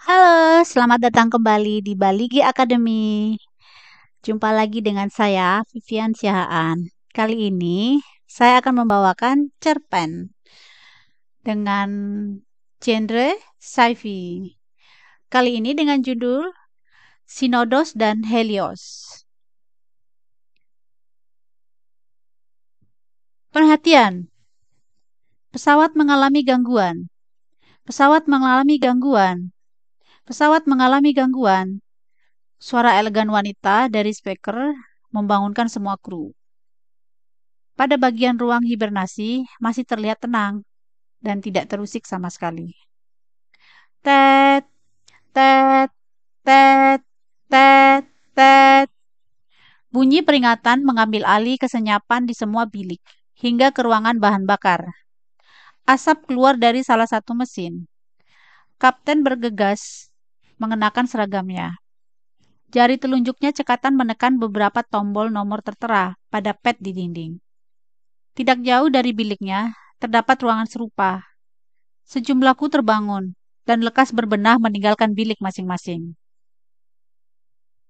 Halo, selamat datang kembali di Baligi Academy. Jumpa lagi dengan saya, Vivian Siahaan. Kali ini, saya akan membawakan cerpen dengan genre sci-fi. Kali ini dengan judul Sinodos dan Helios. Perhatian, pesawat mengalami gangguan. Pesawat mengalami gangguan. Pesawat mengalami gangguan. Suara elegan wanita dari speaker membangunkan semua kru. Pada bagian ruang hibernasi masih terlihat tenang dan tidak terusik sama sekali. Tet, tet, tet, tet, tet. Bunyi peringatan mengambil alih kesenyapan di semua bilik, hingga ke ruangan bahan bakar. Asap keluar dari salah satu mesin. Kapten bergegas mengenakan seragamnya. Jari telunjuknya cekatan menekan beberapa tombol nomor tertera pada pad di dinding. Tidak jauh dari biliknya, terdapat ruangan serupa. Sejumlah kru terbangun dan lekas berbenah meninggalkan bilik masing-masing.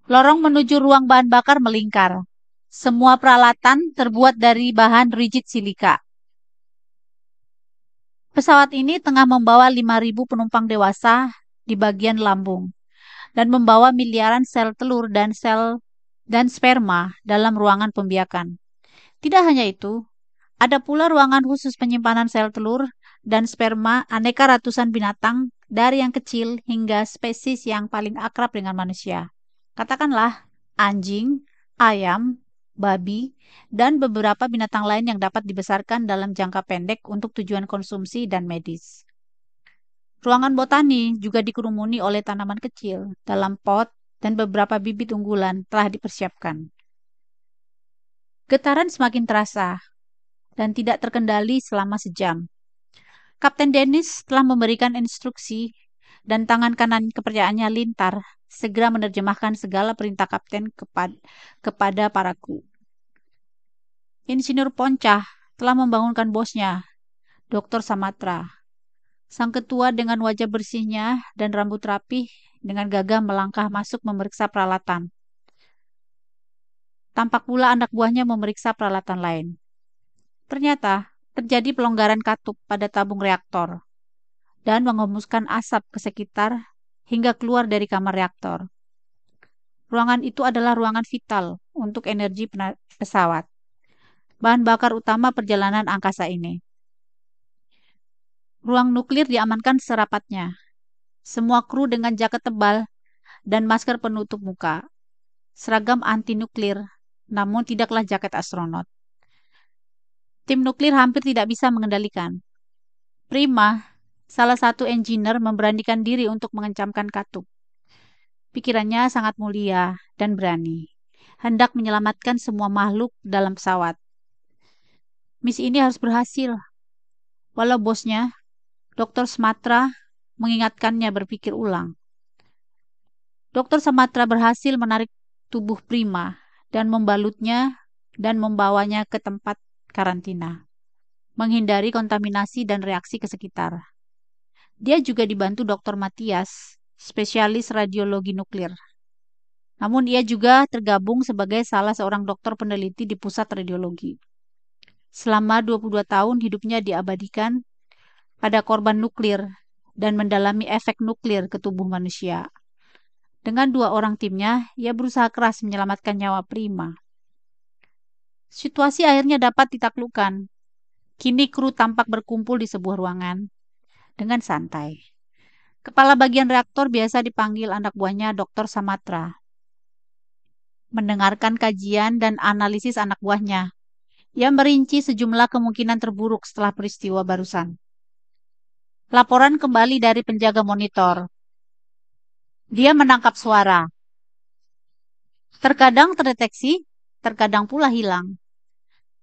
Lorong menuju ruang bahan bakar melingkar. Semua peralatan terbuat dari bahan rigid silika. Pesawat ini tengah membawa 5.000 penumpang dewasa di bagian lambung dan membawa miliaran sel telur dan sperma dalam ruangan pembiakan. Tidak hanya itu, ada pula ruangan khusus penyimpanan sel telur dan sperma aneka ratusan binatang dari yang kecil hingga spesies yang paling akrab dengan manusia. Katakanlah anjing, ayam, babi, dan beberapa binatang lain yang dapat dibesarkan dalam jangka pendek untuk tujuan konsumsi dan medis. Ruangan botani juga dikerumuni oleh tanaman kecil dalam pot dan beberapa bibit unggulan telah dipersiapkan. Getaran semakin terasa dan tidak terkendali selama sejam. Kapten Dennis telah memberikan instruksi dan tangan kanan kepercayaannya lintar segera menerjemahkan segala perintah kapten kepada para kru. Insinyur Poncah telah membangunkan bosnya, Dr. Samatra. Sang ketua dengan wajah bersihnya dan rambut rapih dengan gagah melangkah masuk memeriksa peralatan. Tampak pula anak buahnya memeriksa peralatan lain. Ternyata terjadi pelonggaran katup pada tabung reaktor dan mengembuskan asap ke sekitar hingga keluar dari kamar reaktor. Ruangan itu adalah ruangan vital untuk energi pesawat, bahan bakar utama perjalanan angkasa ini. Ruang nuklir diamankan serapatnya. Semua kru dengan jaket tebal dan masker penutup muka. Seragam anti-nuklir, namun tidaklah jaket astronot. Tim nuklir hampir tidak bisa mengendalikan. Prima, salah satu engineer memberanikan diri untuk mengencamkan katup. Pikirannya sangat mulia dan berani, hendak menyelamatkan semua makhluk dalam pesawat. Misi ini harus berhasil. Walau bosnya, Dr. Samatra, mengingatkannya berpikir ulang. Dr. Samatra berhasil menarik tubuh Prima dan membalutnya dan membawanya ke tempat karantina, menghindari kontaminasi dan reaksi ke sekitar. Dia juga dibantu Dr. Matias, spesialis radiologi nuklir. Namun ia juga tergabung sebagai salah seorang dokter peneliti di pusat radiologi. Selama 22 tahun hidupnya diabadikan pada korban nuklir dan mendalami efek nuklir ke tubuh manusia. Dengan 2 orang timnya, ia berusaha keras menyelamatkan nyawa Prima. Situasi akhirnya dapat ditaklukkan. Kini kru tampak berkumpul di sebuah ruangan dengan santai. Kepala bagian reaktor biasa dipanggil anak buahnya Dr. Samatra. Mendengarkan kajian dan analisis anak buahnya, ia merinci sejumlah kemungkinan terburuk setelah peristiwa barusan. Laporan kembali dari penjaga monitor. Dia menangkap suara. Terkadang terdeteksi, terkadang pula hilang.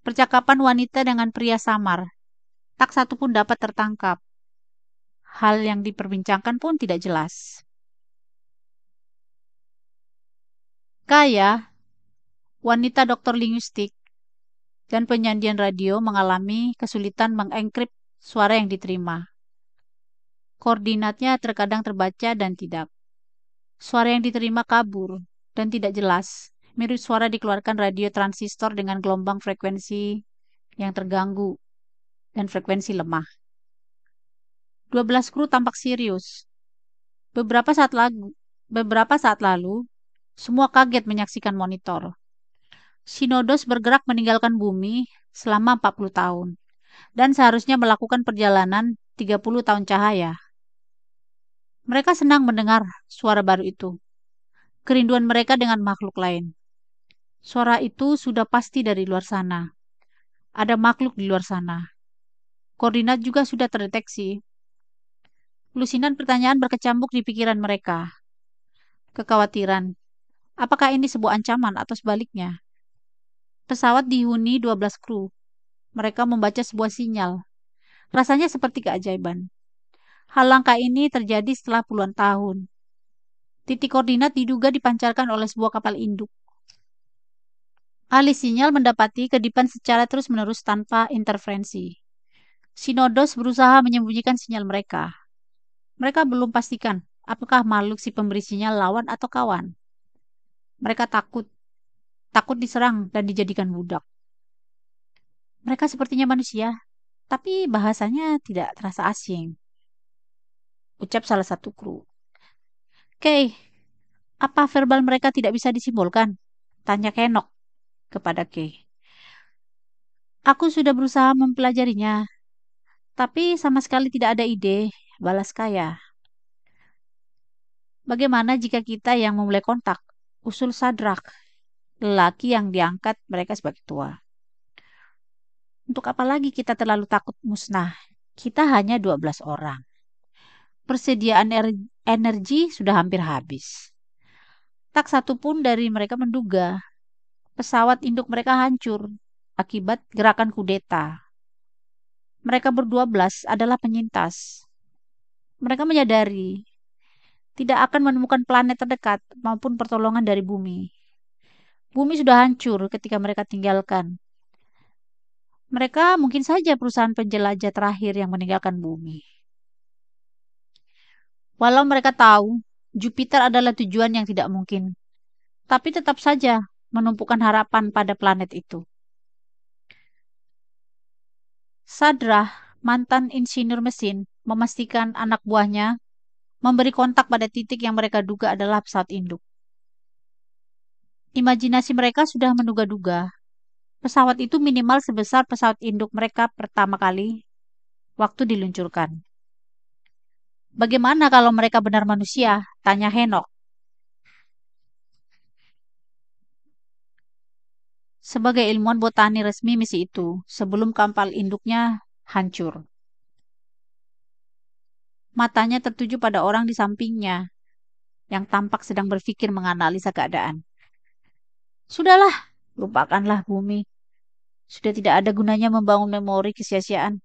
Percakapan wanita dengan pria samar. Tak satu pun dapat tertangkap. Hal yang diperbincangkan pun tidak jelas. Kaya, wanita dokter linguistik, dan penyandian radio mengalami kesulitan mengenkrip suara yang diterima. Koordinatnya terkadang terbaca dan tidak. Suara yang diterima kabur dan tidak jelas, mirip suara dikeluarkan radio transistor dengan gelombang frekuensi yang terganggu dan frekuensi lemah. 12 kru tampak serius. Beberapa saat lalu, semua kaget menyaksikan monitor. Sinodos bergerak meninggalkan bumi selama 40 tahun dan seharusnya melakukan perjalanan 30 tahun cahaya. Mereka senang mendengar suara baru itu. Kerinduan mereka dengan makhluk lain. Suara itu sudah pasti dari luar sana. Ada makhluk di luar sana. Koordinat juga sudah terdeteksi. Lusinan pertanyaan berkecamuk di pikiran mereka. Kekhawatiran. Apakah ini sebuah ancaman atau sebaliknya? Pesawat dihuni 12 kru. Mereka membaca sebuah sinyal. Rasanya seperti keajaiban. Hal langka ini terjadi setelah puluhan tahun. Titik koordinat diduga dipancarkan oleh sebuah kapal induk. Alih sinyal mendapati kedipan secara terus-menerus tanpa interferensi. Sinodos berusaha menyembunyikan sinyal mereka. Mereka belum pastikan apakah makhluk si pemberi sinyal lawan atau kawan. Mereka takut diserang dan dijadikan budak. Mereka sepertinya manusia, tapi bahasanya tidak terasa asing. Ucap salah satu kru. Kay, apa verbal mereka tidak bisa disimbolkan? Tanya Kenok kepada Kay. Aku sudah berusaha mempelajarinya, tapi sama sekali tidak ada ide, balas Kaya. Bagaimana jika kita yang memulai kontak? Usul Sadrak, lelaki yang diangkat mereka sebagai tua. Untuk apa lagi kita terlalu takut musnah? Kita hanya 12 orang. Persediaan energi sudah hampir habis. Tak satu pun dari mereka menduga pesawat induk mereka hancur akibat gerakan kudeta. Mereka berdua-belas adalah penyintas. Mereka menyadari tidak akan menemukan planet terdekat maupun pertolongan dari bumi. Bumi sudah hancur ketika mereka tinggalkan. Mereka mungkin saja perusahaan penjelajah terakhir yang meninggalkan bumi. Walau mereka tahu Jupiter adalah tujuan yang tidak mungkin, tapi tetap saja menumpukan harapan pada planet itu. Sadrah, mantan insinyur mesin, memastikan anak buahnya memberi kontak pada titik yang mereka duga adalah pesawat induk. Imajinasi mereka sudah menduga-duga pesawat itu minimal sebesar pesawat induk mereka pertama kali waktu diluncurkan. Bagaimana kalau mereka benar manusia? Tanya Henok. Sebagai ilmuwan botani resmi misi itu, sebelum kapal induknya hancur. Matanya tertuju pada orang di sampingnya, yang tampak sedang berpikir menganalisa keadaan. Sudahlah, lupakanlah bumi. Sudah tidak ada gunanya membangun memori kesia-siaan.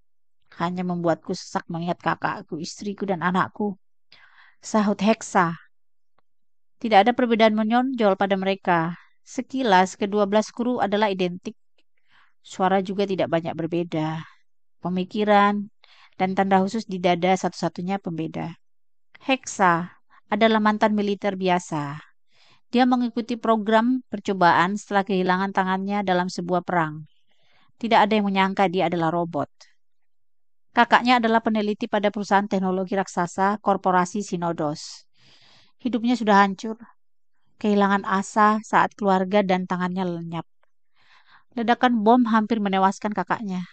Hanya membuatku sesak mengingat kakakku, istriku, dan anakku. Sahut Heksa. Tidak ada perbedaan menonjol pada mereka. Sekilas, ke-12 kru adalah identik. Suara juga tidak banyak berbeda. Pemikiran dan tanda khusus di dada satu-satunya pembeda. Heksa adalah mantan militer biasa. Dia mengikuti program percobaan setelah kehilangan tangannya dalam sebuah perang. Tidak ada yang menyangka dia adalah robot. Kakaknya adalah peneliti pada perusahaan teknologi raksasa korporasi Sinodos. Hidupnya sudah hancur, kehilangan asa saat keluarga dan tangannya lenyap. Ledakan bom hampir menewaskan kakaknya.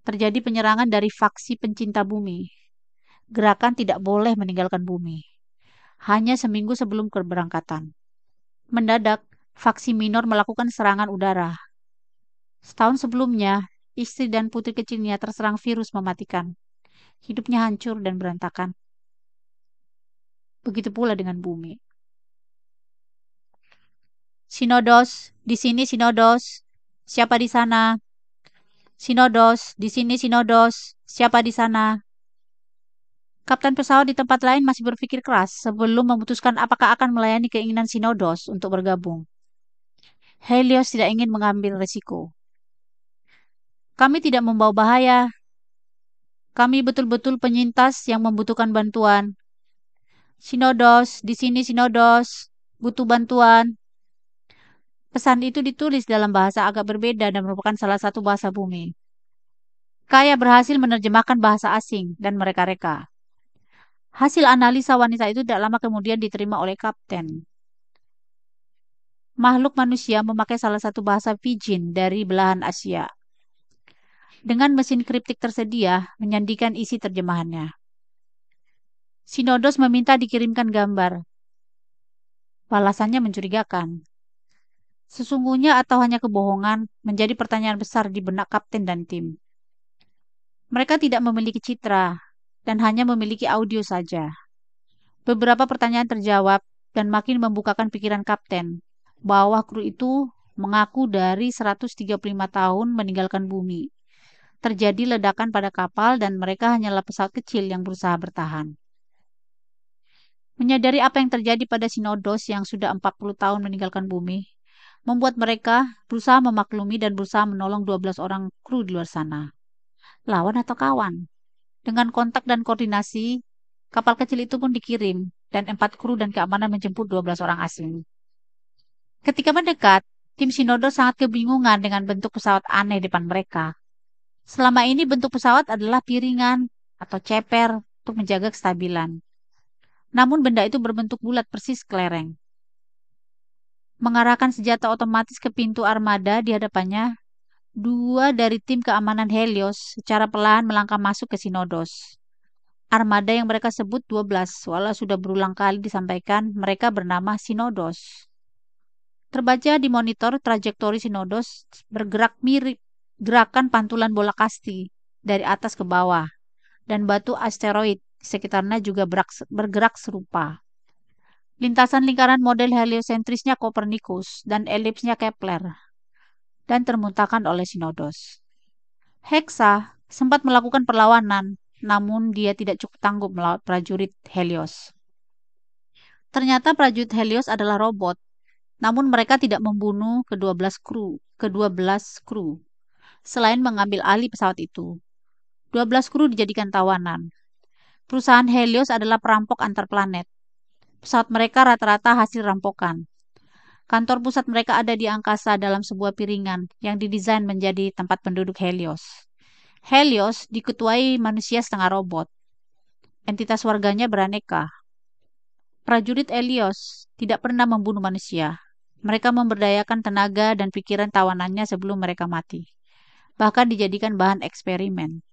Terjadi penyerangan dari faksi pencinta bumi. Gerakan tidak boleh meninggalkan bumi. Hanya seminggu sebelum keberangkatan. Mendadak, faksi minor melakukan serangan udara. Setahun sebelumnya, istri dan putri kecilnya terserang virus mematikan. Hidupnya hancur dan berantakan. Begitu pula dengan bumi. Sinodos, di sini Sinodos. Siapa di sana? Sinodos, di sini Sinodos. Siapa di sana? Kapten pesawat di tempat lain masih berpikir keras sebelum memutuskan apakah akan melayani keinginan Sinodos untuk bergabung. Helios tidak ingin mengambil resiko. Kami tidak membawa bahaya. Kami betul-betul penyintas yang membutuhkan bantuan. Sinodos, di sini Sinodos, butuh bantuan. Pesan itu ditulis dalam bahasa agak berbeda dan merupakan salah satu bahasa bumi. Kaya berhasil menerjemahkan bahasa asing dan mereka-reka. Hasil analisa wanita itu tidak lama kemudian diterima oleh kapten. Makhluk manusia memakai salah satu bahasa Pidgin dari belahan Asia. Dengan mesin kriptik tersedia, menyandikan isi terjemahannya. Sinodos meminta dikirimkan gambar. Balasannya mencurigakan. Sesungguhnya atau hanya kebohongan menjadi pertanyaan besar di benak kapten dan tim. Mereka tidak memiliki citra dan hanya memiliki audio saja. Beberapa pertanyaan terjawab dan makin membukakan pikiran kapten bahwa kru itu mengaku dari 135 tahun meninggalkan bumi. Terjadi ledakan pada kapal dan mereka hanyalah pesawat kecil yang berusaha bertahan. Menyadari apa yang terjadi pada Sinodos yang sudah 40 tahun meninggalkan bumi, membuat mereka berusaha memaklumi dan berusaha menolong 12 orang kru di luar sana. Lawan atau kawan? Dengan kontak dan koordinasi, kapal kecil itu pun dikirim dan 4 kru dan keamanan menjemput 12 orang asing. Ketika mendekat, tim Sinodos sangat kebingungan dengan bentuk pesawat aneh depan mereka. Selama ini bentuk pesawat adalah piringan atau ceper untuk menjaga kestabilan. Namun benda itu berbentuk bulat persis kelereng. Mengarahkan senjata otomatis ke pintu armada di hadapannya, dua dari tim keamanan Helios secara perlahan melangkah masuk ke Sinodos. Armada yang mereka sebut 12, walau sudah berulang kali disampaikan mereka bernama Sinodos. Terbaca di monitor trajektori Sinodos bergerak mirip gerakan pantulan bola kasti dari atas ke bawah, dan batu asteroid di sekitarnya juga bergerak serupa. Lintasan lingkaran model heliosentrisnya Copernicus dan elipsnya Kepler, dan termuntahkan oleh Sinodos. Hexa sempat melakukan perlawanan, namun dia tidak cukup tangguh melawan prajurit Helios. Ternyata prajurit Helios adalah robot, namun mereka tidak membunuh kedua belas kru, selain mengambil alih pesawat itu. 12 kru dijadikan tawanan. Perusahaan Helios adalah perampok antar planet. Pesawat mereka rata-rata hasil rampokan. Kantor pusat mereka ada di angkasa dalam sebuah piringan yang didesain menjadi tempat penduduk Helios. Helios diketuai manusia setengah robot. Entitas warganya beraneka. Prajurit Helios tidak pernah membunuh manusia. Mereka memberdayakan tenaga dan pikiran tawanannya sebelum mereka mati. Bahkan dijadikan bahan eksperimen.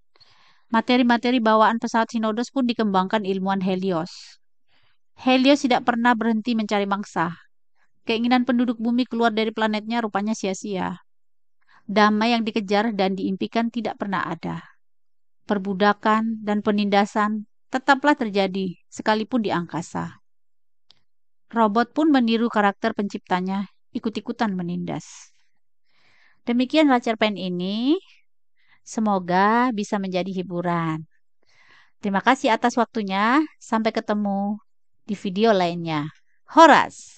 Materi-materi bawaan pesawat Sinodos pun dikembangkan ilmuwan Helios. Helios tidak pernah berhenti mencari mangsa. Keinginan penduduk bumi keluar dari planetnya rupanya sia-sia. Damai yang dikejar dan diimpikan tidak pernah ada. Perbudakan dan penindasan tetaplah terjadi sekalipun di angkasa. Robot pun meniru karakter penciptanya, ikut-ikutan menindas. Demikianlah cerpen ini. Semoga bisa menjadi hiburan. Terima kasih atas waktunya. Sampai ketemu di video lainnya. Horas!